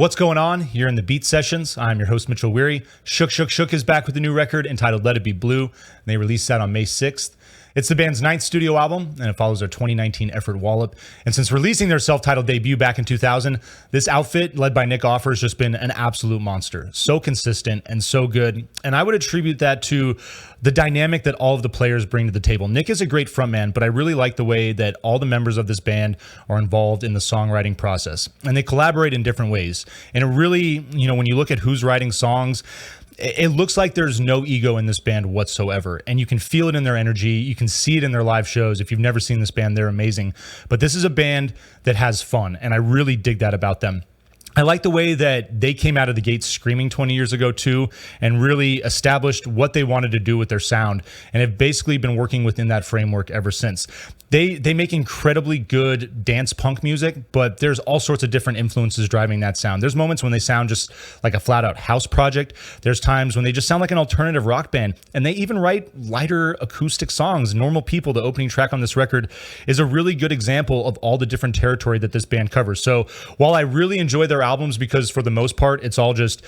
What's going on? You're in the Beat Sessions. I'm your host, Mitchell Weary. Shook Shook Shook is back with a new record entitled Let It Be Blue, and they released that on May 6th. It's the band's 9th studio album, and it follows their 2019 effort Wallop. And since releasing their self-titled debut back in 2000, this outfit, led by Nick Offer, has just been an absolute monster. So consistent and so good. And I would attribute that to the dynamic that all of the players bring to the table. Nick is a great frontman, but I really like the way that all the members of this band are involved in the songwriting process. And they collaborate in different ways. And it really, when you look at who's writing songs, it looks like there's no ego in this band whatsoever. And you can feel it in their energy. You can see it in their live shows. If you've never seen this band, they're amazing. But this is a band that has fun, and I really dig that about them. I like the way that they came out of the gate screaming 20 years ago too, and really established what they wanted to do with their sound, and have basically been working within that framework ever since. They make incredibly good dance punk music, but there's all sorts of different influences driving that sound. There's moments when they sound just like a flat out house project. There's times when they just sound like an alternative rock band, and they even write lighter acoustic songs. Normal People, the opening track on this record, is a really good example of all the different territory that this band covers. So while I really enjoy their albums, because for the most part it's all just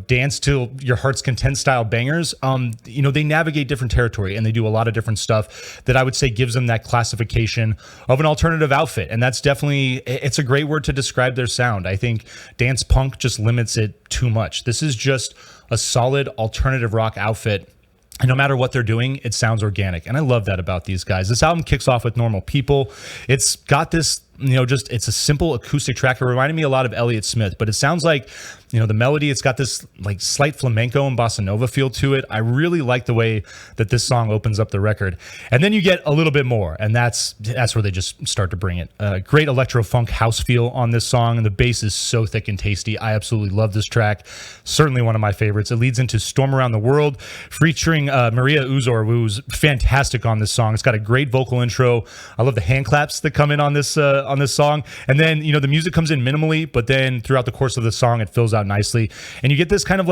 dance to your heart's content style bangers, they navigate different territory, and they do a lot of different stuff that I would say gives them that classification of an alternative outfit. And that's definitely, it's a great word to describe their sound. I think dance punk just limits it too much. This is just a solid alternative rock outfit. And no matter what they're doing, it sounds organic. And I love that about these guys. This album kicks off with Normal People. It's got this, it's a simple acoustic track. It reminded me a lot of Elliott Smith, but it sounds like, the melody, it's got this like slight flamenco and bossa nova feel to it. I really like the way that this song opens up the record. And then you get a little bit more, and that's where they just start to bring it. Great electro funk house feel on this song, and the bass is so thick and tasty. I absolutely love this track. Certainly one of my favorites. It leads into Storm Around the World, featuring Maria Uzor, who's fantastic on this song. It's got a great vocal intro. I love the hand claps that come in on this song. And then, the music comes in minimally, but then throughout the course of the song, it fills out nicely. And you get this kind of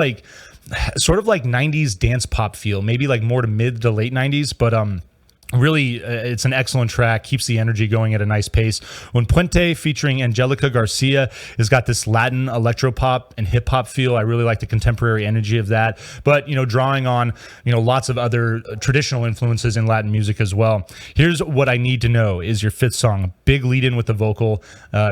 sort of like 90s dance pop feel, maybe like more to mid to late 90s, but really, it's an excellent track, keeps the energy going at a nice pace. Un Puente featuring Angelica Garcia has got this Latin electropop and hip hop feel. I really like the contemporary energy of that, but drawing on lots of other traditional influences in Latin music as well. Here's What I Need to Know is your fifth song. Big lead in with the vocal.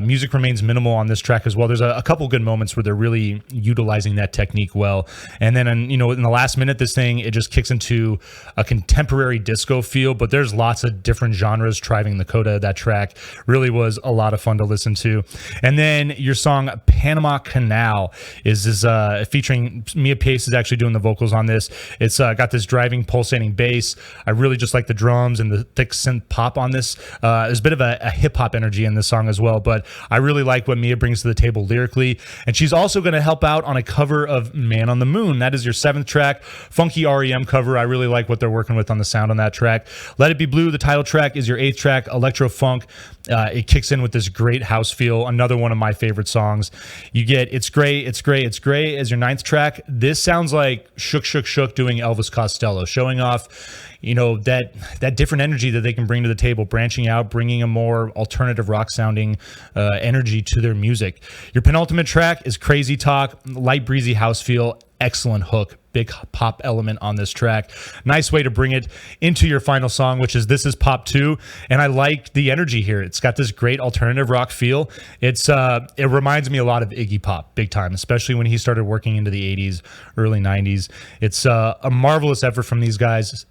Music remains minimal on this track as well. There's a couple good moments where they're really utilizing that technique well. And then in the last minute, this thing, it just kicks into a contemporary disco feel, but there's lots of different genres driving the coda of that track. Really was a lot of fun to listen to. And then your song Panama Canal is featuring Mia Pace is actually doing the vocals on this. It's got this driving, pulsating bass. I really just like the drums and the thick synth pop on this. There's a bit of a hip hop energy in this song as well, but I really like what Mia brings to the table lyrically. And she's also going to help out on a cover of Man on the Moon. That is your seventh track. Funky REM cover. I really like what they're working with on the sound on that track. Let It Be Blue, the title track, is your eighth track, electro funk. It kicks in with this great house feel. Another one of my favorite songs. You get It's Gray, It's Gray, It's Gray as your ninth track. This sounds like Shook Shook Shook doing Elvis Costello, showing off that different energy that they can bring to the table, branching out, bringing a more alternative rock sounding energy to their music. Your penultimate track is Crazy Talk, light breezy house feel, excellent hook, big pop element on this track. Nice way to bring it into your final song, which is This Is Pop 2. And I like the energy here. It's got this great alternative rock feel. It reminds me a lot of Iggy Pop, big time, especially when he started working into the 80s, early 90s. It's a marvelous effort from these guys.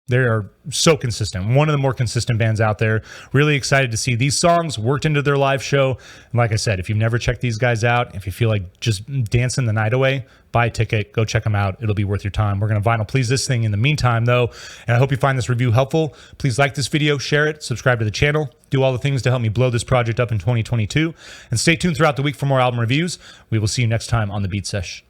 They are so consistent. One of the more consistent bands out there. Really excited to see these songs worked into their live show. And like I said, if you've never checked these guys out, if you feel like just dancing the night away, buy a ticket, go check them out. It'll be worth your time. We're going to vinyl please this thing in the meantime, though. And I hope you find this review helpful. Please like this video, share it, subscribe to the channel, do all the things to help me blow this project up in 2022. And stay tuned throughout the week for more album reviews. We will see you next time on The Beat Sesh.